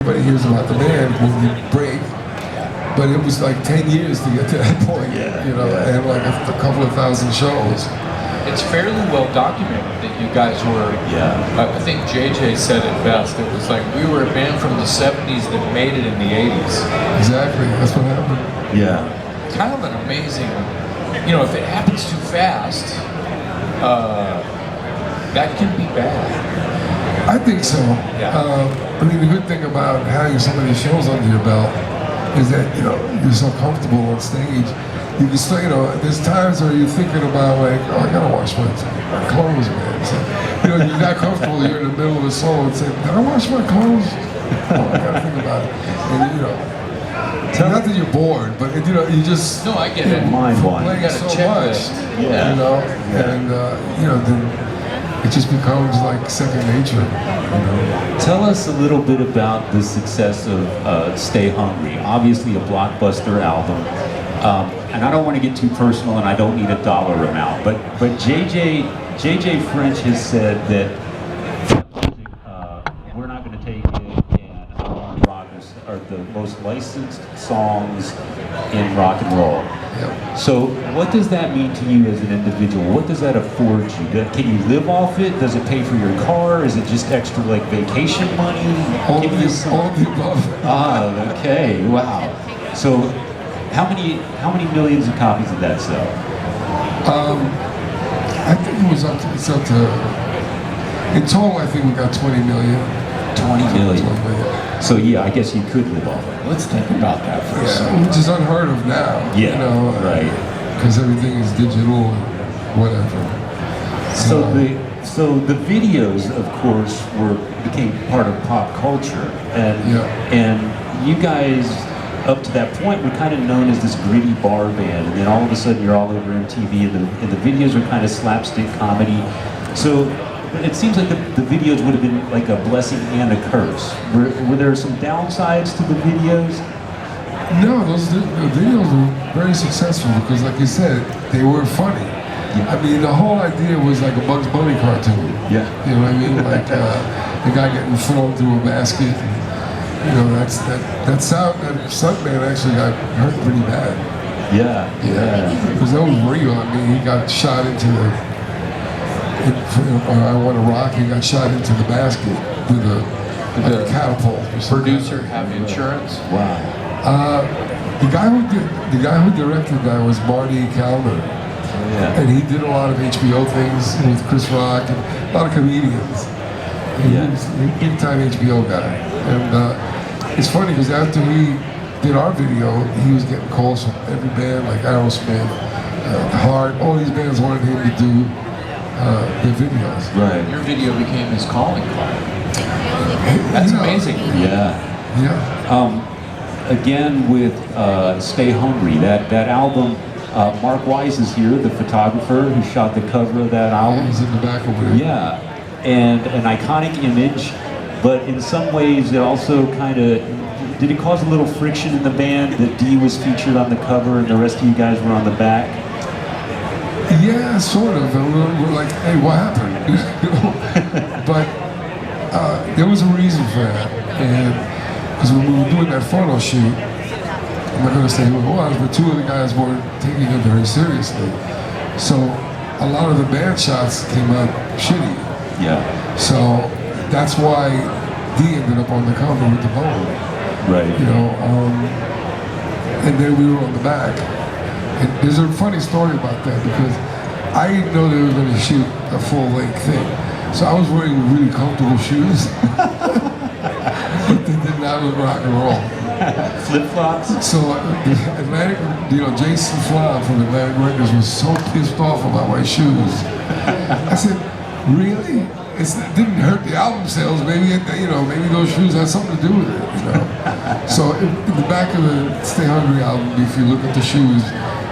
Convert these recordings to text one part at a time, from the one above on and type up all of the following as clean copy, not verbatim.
everybody hears about the band when you break. But it was like 10 years to get to that point, you know, and like a couple of thousand shows. It's fairly well documented that you guys were, I think JJ said it best, it was like we were a band from the 70s that made it in the 80s. Exactly, that's what happened. Yeah. Kind of an amazing, you know, if it happens too fast, that can be bad. I think so. Yeah. I mean, the good thing about having so many shows under your belt is that, you know, you're so comfortable on stage. You can still, you know, there's times where you're thinking about like, oh, I gotta wash my clothes, man. So, you know, you're not comfortable, you're in the middle of a solo and say, did I wash my clothes? Oh, I gotta think about it. And, you know, not that you're bored, but, you know, you just, no, I get it. Mind blowing. playing You got a so checklist. much, you know, and, you know, then it just becomes like second nature, you know. Tell us a little bit about the success of Stay Hungry. Obviously a blockbuster album. And I don't want to get too personal and I don't need a dollar amount, but JJ French has said that we're not going to take it and I Want to Rock are the most licensed songs in rock and roll. Yep. So what does that mean to you as an individual? What does that afford you? Can you live off it? Does it pay for your car? Is it just extra like vacation money? All of the above. Ah, okay, wow. So how many millions of copies did that sell? I think it's up to, in total I think we got 20 million. 20 million. 20 million. So yeah, I guess you could live off it. Let's think about that for a second. Which is unheard of now. Yeah, you know, right. Because everything is digital and whatever. So the videos, of course, became part of pop culture, and you guys, up to that point, were kind of known as this gritty bar band, and then all of a sudden you're all over MTV, and the videos were kind of slapstick comedy. So it seems like the videos would have been like a blessing and a curse. Were there some downsides to the videos? No, the videos were very successful because, like you said, they were funny. Yeah. I mean, the whole idea was like a Bugs Bunny cartoon. Yeah. You know what I mean? Like the guy getting thrown through a basket. And, you know, that stuntman actually got hurt pretty bad. Yeah. Because that was real. I mean, he got shot into I Want to Rock. He got shot into the basket with a catapult. Producer have insurance? Wow. The guy who directed that was Marty Calner. Yeah. And he did a lot of HBO things with Chris Rock and a lot of comedians. And he was a big-time HBO guy. And it's funny because after we did our video, he was getting calls from every band, like Aerosmith, Heart, all these bands wanted him to do their videos. Right. Your video became his calling card. That's amazing. Yeah. Again with Stay Hungry, that album, Mark Wise is here, the photographer who shot the cover of that album. He's in the back over there. Yeah, and an iconic image, but in some ways it also kind of, did it cause a little friction in the band that Dee was featured on the cover and the rest of you guys were on the back? Yeah, sort of. We're like, hey, what happened? But there was a reason for that. And because when we were doing that photo shoot, I'm not going to say who it was, but two of the guys weren't taking it very seriously. So a lot of the band shots came out shitty. Yeah. So that's why Dee ended up on the cover with the bone. Right. You know, and then we were on the back. And there's a funny story about that because I didn't know they were going to shoot a full-length thing. So I was wearing really comfortable shoes, but they did not look rock and roll. Flip-flops? So Atlantic, you know, Jason Flom from Atlantic Records was so pissed off about my shoes. I said, really? It didn't hurt the album sales. Maybe, you know, maybe those shoes had something to do with it, you know? So in the back of the Stay Hungry album, if you look at the shoes,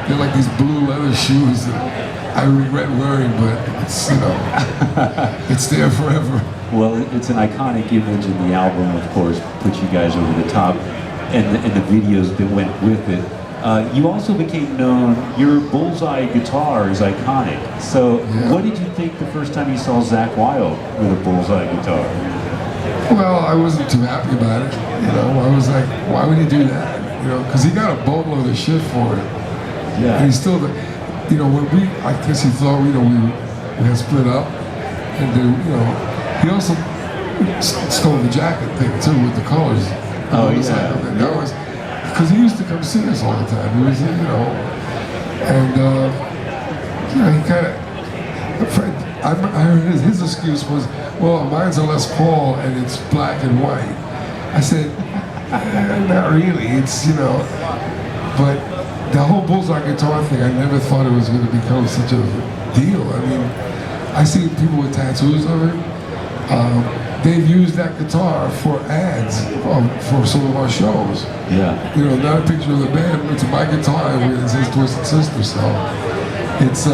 they're like these blue leather shoes that I regret wearing, but it's, you know, it's there forever. Well, it's an iconic image, and the album, of course, put you guys over the top, and the videos that went with it. You also became known, your bullseye guitar is iconic. So what did you think the first time you saw Zakk Wylde with a bullseye guitar? Well, I wasn't too happy about it. You know, I was like, why would he do that? You know, because he got a boatload of shit for it. Yeah. And he still, you know, when I guess he thought, you know, we had split up, and then, you know, he also stole the jacket thing too with the colors. Oh yeah. That was because he used to come see us all the time. He was, you know, and you know, he kind of. I heard his excuse was, well, mine's a Les Paul and it's black and white. I said, not really. It's, you know, but the whole bullseye guitar thing, I never thought it was going to become such a deal. I mean, I see people with tattoos of it. They've used that guitar for ads for some of our shows. Yeah. You know, not a picture of the band, it's my guitar and it says Twisted Sister. So it's.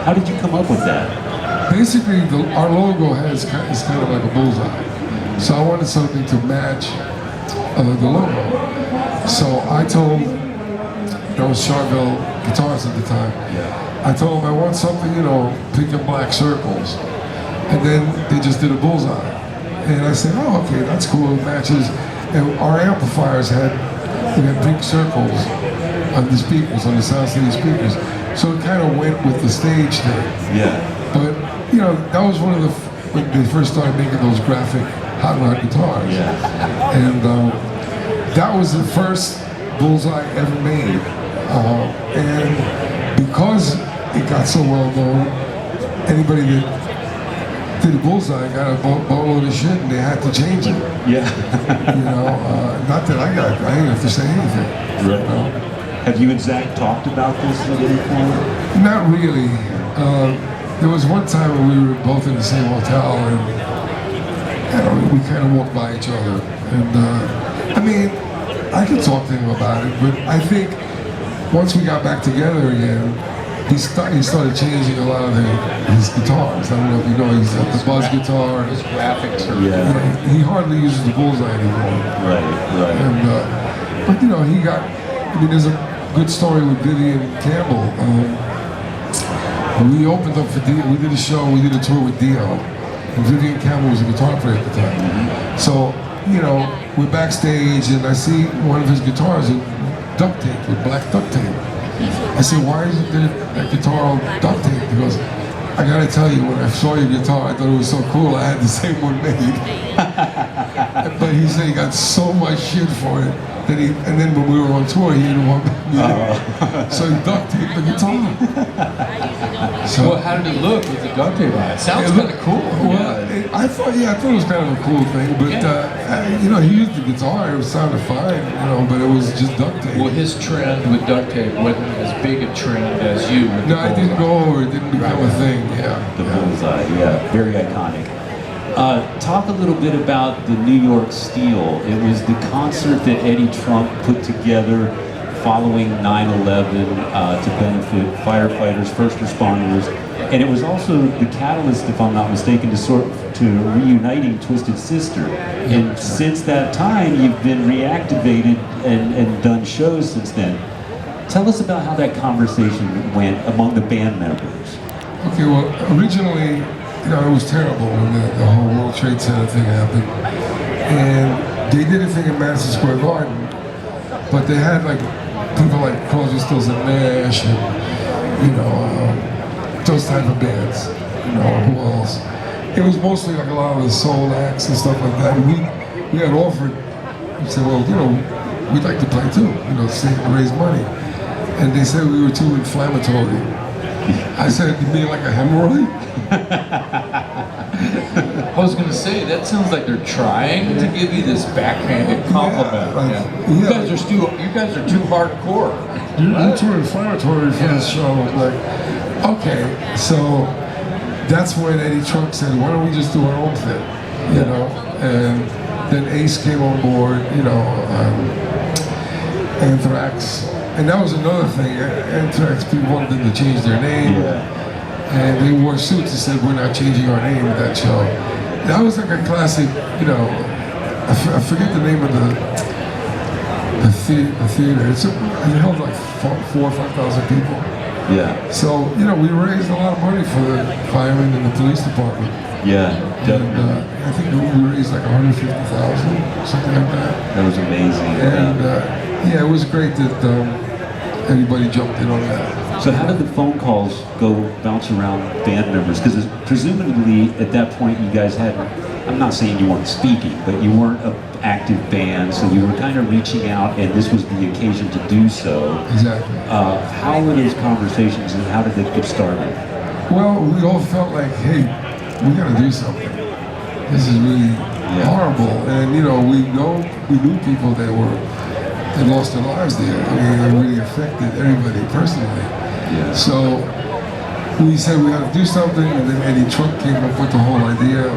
How did you come up with that? Basically, our logo is kind of like a bullseye. So I wanted something to match the logo. So I told, that was Charvel Guitars at the time. Yeah. I told them I want something, you know, pink and black circles. And then they just did a bullseye. And I said, oh, okay, that's cool, it matches. And our amplifiers we had pink circles on the speakers, on the Sound City speakers. So it kind of went with the stage thing. Yeah. But, you know, that was one of when they first started making those graphic hot rod guitars. Yeah. And that was the first bullseye ever made. And because it got so well known, anybody that did a bullseye got a boatload of shit and they had to change it. Yeah. You know, not that I didn't have to say anything. Right. You know? Have you and Zach talked about this at any point? Not really. There was one time when we were both in the same hotel and you know, we kind of walked by each other. And I mean, I could talk to him about it, but I think once we got back together again, he started changing a lot of his guitars. I don't know if you know, he's got the buzz guitar. His graphics are... Yeah. He hardly uses the bullseye anymore. Right. And, but you know, there's a good story with Vivian Campbell. We opened up for Dio. We did a tour with Dio. And Vivian Campbell was a guitar player at the time. Mm-hmm. So, you know, we're backstage and I see one of his guitars duct taped with black duct tape. I said, why isn't that guitar all duct taped? He goes, I gotta tell you, when I saw your guitar, I thought it was so cool, I had the same one made. But he said he got so much shit for it that and then when we were on tour, he didn't want me there. So he duct taped the guitar. So, well, how did it look with the duct tape on it? Sounds kind of cool. Well, I thought it was kind of a cool thing, but you know, he used the guitar, it sounded fine, you know, but it was just duct tape. Well, his trend with duct tape wasn't as big a trend as you with the No, it didn't go over, it didn't become a thing, The bullseye, very iconic. Talk a little bit about the New York Steel. It was the concert that Eddie Trunk put together following 9/11 to benefit firefighters, first responders, and it was also the catalyst, if I'm not mistaken, to reuniting Twisted Sister. And since that time, you've been reactivated and done shows since then. Tell us about how that conversation went among the band members. Okay, well, originally, you know, it was terrible when the whole World Trade Center thing happened. And they did a thing in Madison Square Garden, but they had like people like Crosby, Stills and Nash, and you know, those type of bands. You know, who else? It was mostly like a lot of the soul acts and stuff like that. And we had offered, we said, well, you know, we'd like to play too, you know, raise money. And they said we were too inflammatory. I said, you mean like a hemorrhoid? I was going to say, that sounds like they're trying to give you this backhanded compliment. You guys are too hardcore. You're too inflammatory for this show. Like, okay, so that's when Eddie Trunk said, why don't we just do our own thing, you know? And then Ace came on board, you know, Anthrax. And that was another thing. Anthrax, people wanted them to change their name. And they wore suits and said, we're not changing our name at that show. That was like a classic, you know, I forget the name of the theater. It held like 4,000 or 5,000 people. Yeah. So, you know, we raised a lot of money for the firemen and the police department. Yeah, And, definitely. I think we raised like 150,000, something like that. That was amazing. And yeah, it was great that everybody jumped in on that. So how did the phone calls go bounce around band members? Because presumably at that point you guys hadn't, I'm not saying you weren't speaking, but you weren't an active band, so you were kind of reaching out and this was the occasion to do so. Exactly. How were those conversations and how did they get started? Well, we all felt like, hey, we got to do something. This is really horrible. And, you know, we knew people that lost their lives there. I mean, it really affected everybody personally. Yeah. So we said we had to do something, and then Eddie Trunk came up with the whole idea.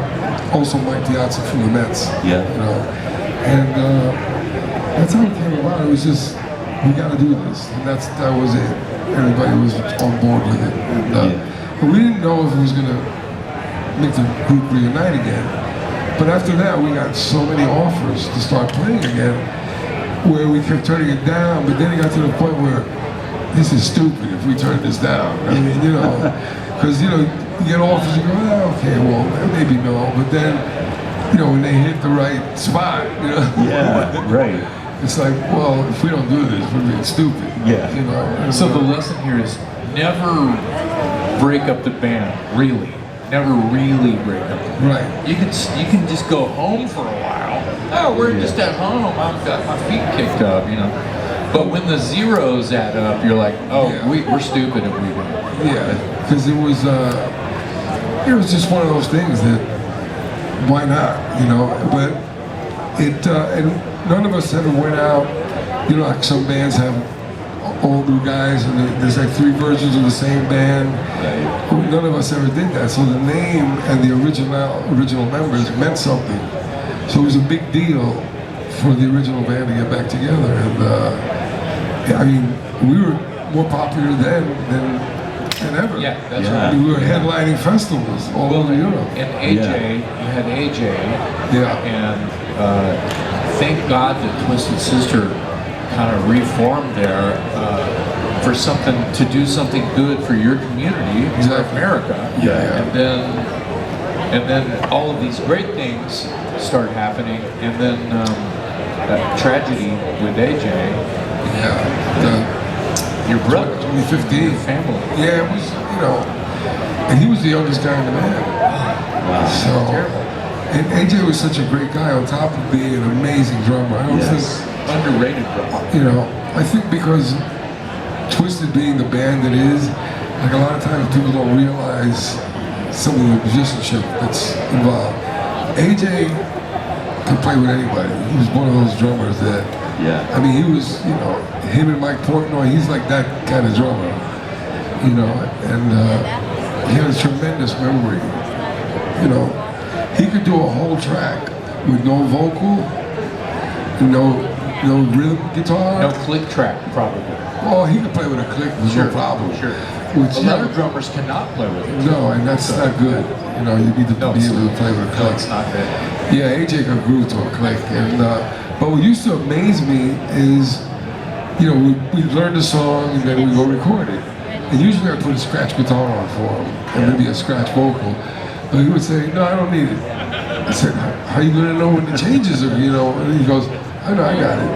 Also Mike Piazza from the Mets. Yeah. You know, and that's how it came about. It was just, we got to do this, and that was it. Everybody was on board with it, and we didn't know if it was gonna make the group reunite again. But after that, we got so many offers to start playing again, where we kept turning it down. But then it got to the point where this is stupid if we turn this down. I mean, you know, because, you know, you get offers, you go, oh, okay, well, maybe no. But then, you know, when they hit the right spot, you know. Yeah, right. It's like, well, if we don't do this, we're being stupid. Yeah. You know. So the lesson here is never break up the band, really. Never really break up the band. Right. You can just go home for a while. Oh, we're just at home. I've got my feet kicked up, you know. But when the zeros add up, you're like, oh, we're stupid if we don't. Yeah, because it was just one of those things that, why not, you know? But and none of us ever went out, you know, like some bands have all new guys and there's like 3 versions of the same band. Right. None of us ever did that. So the name and the original members meant something. So it was a big deal for the original band to get back together. And I mean, we were more popular then than ever. Yeah, that's I right. mean, we were headlining festivals all over Europe. And AJ, you had AJ. Yeah. And thank God that Twisted Sister kind of reformed there for something, to do something good for your community, for America. Yeah. And then all of these great things start happening, and then that tragedy with AJ. Yeah. Your brother. 2015. Your family. Yeah, it was, you know, and he was the youngest guy in the band. Wow. So, and AJ was such a great guy on top of being an amazing drummer. I don't think, Underrated drummer. you know, I think because Twisted being the band that is, like a lot of times people don't realize some of the musicianship that's involved. AJ could play with anybody. He was one of those drummers that, I mean, he was, you know, him and Mike Portnoy, he's like that kind of drummer, you know, and he has tremendous memory. You know, he could do a whole track with no vocal, no rhythm guitar. No click track, probably. Well, he could play with a click, there's no problem. Sure. Which, A lot of drummers cannot play with it. no, and that's not good. You know, you need to be able to play with a click. No, it's not good. Yeah, AJ could groove to a click. And but what used to amaze me is, you know, we learn the song and then we go record it. And usually I put a scratch guitar on for him, and maybe a scratch vocal. But he would say, no, I don't need it. I said, how are you gonna know when the changes are, you know? And he goes, I know, I got it.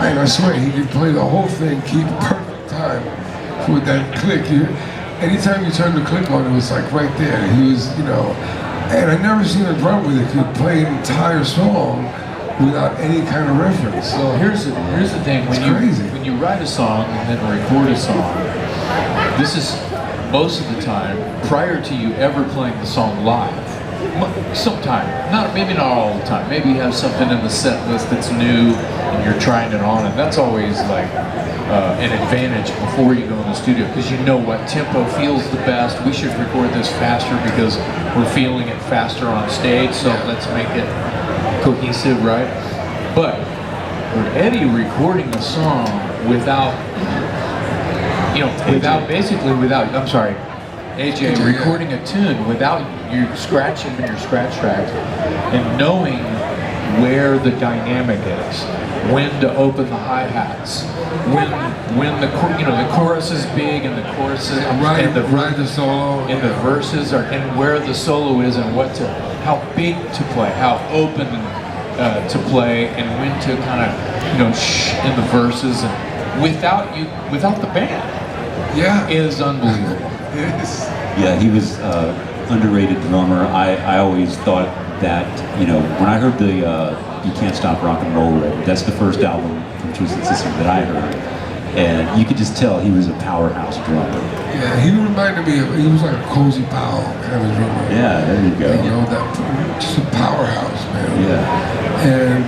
And I swear, he could play the whole thing, keep perfect time with that click. Anytime you turn the click on, it was like right there. He was, you know, and I never seen a drum with it could play an entire song without any kind of reference. Well, here's the thing. When you write a song and then record a song, this is most of the time prior to you ever playing the song live. Sometime, maybe not all the time. Maybe you have something in the set list that's new and you're trying it on, and that's always like an advantage before you go in the studio, because you know what tempo feels the best. We should record this faster because we're feeling it faster on stage, so let's make it cohesive, right? But with Eddie recording a song without, you know, I'm sorry, AJ recording a tune without you scratching in your scratch track and knowing where the dynamic is, when to open the hi-hats, when the the chorus is big and the chorus is the solo, and the verses are, and where the solo is, and how big to play, how open to play, and when to kind of shh in the verses, and without the band, is unbelievable. It is. Yeah, he was underrated drummer. I always thought that, when I heard the You Can't Stop Rock and Roll record, that's the first album from Twisted Sister that I heard. And you could just tell he was a powerhouse drummer. Yeah, he reminded me he was like a Cozy Powell kind of drummer. Yeah, there you go. Just a powerhouse, man. Yeah. And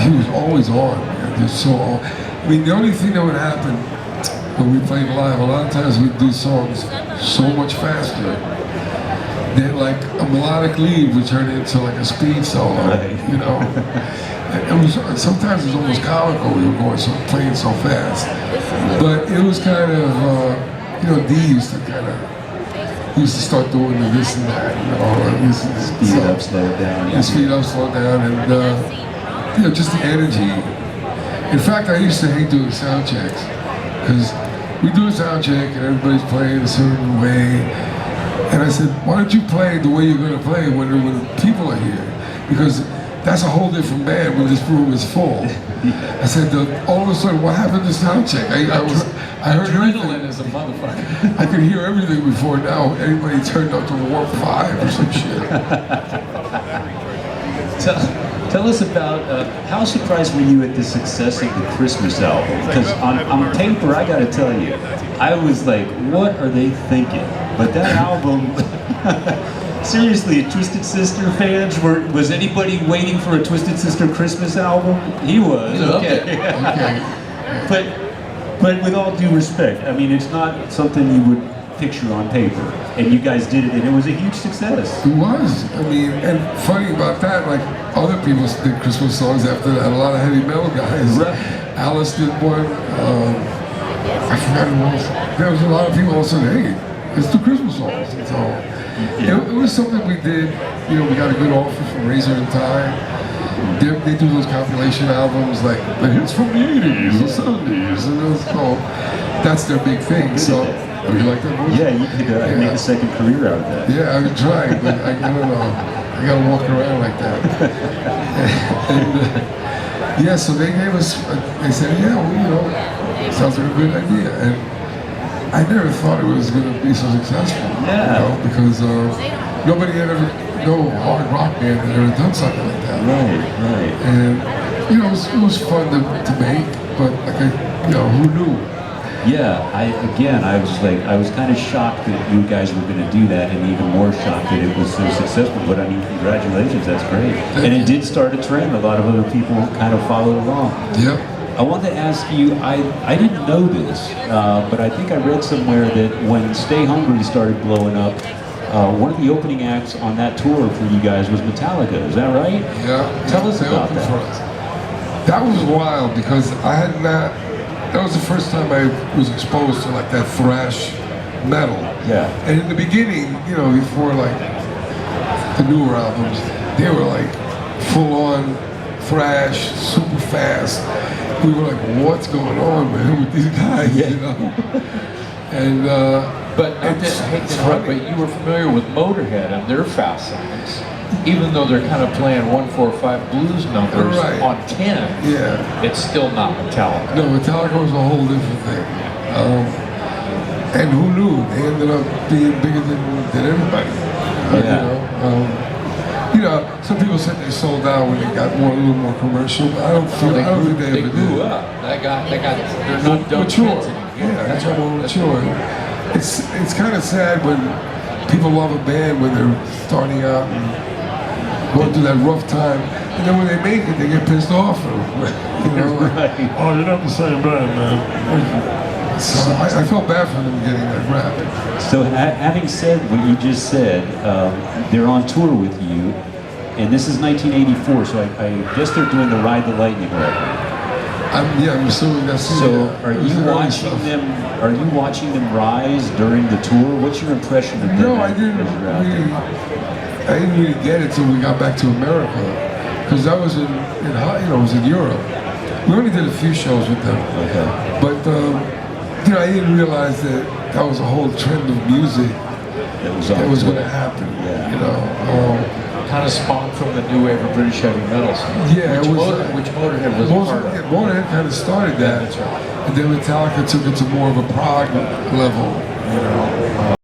he was always on, man. Just so on. I mean, the only thing that would happen when we played live, a lot of times we'd do songs so much faster that like a melodic lead would turn into like a speed solo, It was sometimes it was almost comical. We were playing so fast, but it was kind of D used to start doing this and that, speed up, slow it down. Yeah, speed up, slow down, and just the energy. In fact, I used to hate doing sound checks because we do a sound check and everybody's playing a certain way. And I said, why don't you play the way you're going to play when people are here? Because that's a whole different band when this room is full. I said, all of a sudden, what happened to sound check? I heard Adrenaline is a motherfucker. I could hear everything before. Now everybody turned up to warp 5 or some shit. Tell us about, how surprised were you at the success of the Christmas album? Because on paper, I gotta tell you, I was like, what are they thinking? But that album, seriously, Twisted Sister fans, was anybody waiting for a Twisted Sister Christmas album? He was, okay. But with all due respect, I mean, it's not something you would picture on paper, and you guys did it, and it was a huge success. It was. I mean, and funny about that, like other people did Christmas songs after that. A lot of heavy metal guys. Right. Alice did one. I forgot who else. There was a lot of people also said, "Hey, let's do Christmas songs." And so it was something we did. We got a good offer from Razor and Tie. They do those compilation albums like the hits from the 80s, the 70s, and those. So that's their big thing. So. Would you like that voice? Yeah, you could make a second career out of that. Yeah, I would try, but I don't know. I gotta walk around like that. And so they gave us, they said, sounds like a good idea. And I never thought it was gonna be so successful. Yeah. Because nobody had no hard rock band had ever done something like that. Right. And, it was fun to make, but who knew? Yeah, I was kind of shocked that you guys were going to do that, and even more shocked that it was so successful. But I mean, congratulations, that's great. And it did start a trend. A lot of other people kind of followed along. Yep. I wanted to ask you, I didn't know this, but I think I read somewhere that when Stay Hungry started blowing up, one of the opening acts on that tour for you guys was Metallica. Is that right? Yeah. Tell us about that. That was wild because I had not. That was the first time I was exposed to like that thrash metal. Yeah. And in the beginning, before like the newer albums, they were like full on thrash, super fast. We were like, what's going on, man, with these guys? And but I hate to interrupt, but you were familiar with Motorhead and their fast songs. Even though they're kind of playing 1-4-5 blues numbers on 10, it's still not Metallica. No, Metallica was a whole different thing. And who knew? They ended up being bigger than everybody. Some people said they sold out when they got a little more commercial, but I don't think they ever grew did. up. They're not dumb mature. kids anymore. Yeah, that's more mature. It's kind of sad when people love a band when they're starting out and going through that rough time, and then when they make it, they get pissed off. Right. Oh, you're not the same band, man. So I felt bad for them getting that rap. So having said what you just said, they're on tour with you, and this is 1984, so I guess they're doing the Ride the Lightning record. I'm assuming that's so. Are you watching them? Are you watching them rise during the tour? What's your impression of them? No, I didn't really get it till we got back to America. because I was I was in Europe. We only did a few shows with them, but I didn't realize that that was a whole trend of music that was going to happen. Kind of spawned from the new wave of British heavy metal. Yeah, which Motorhead was a part of. Motorhead kind of started that, and then Metallica took it to more of a prog level.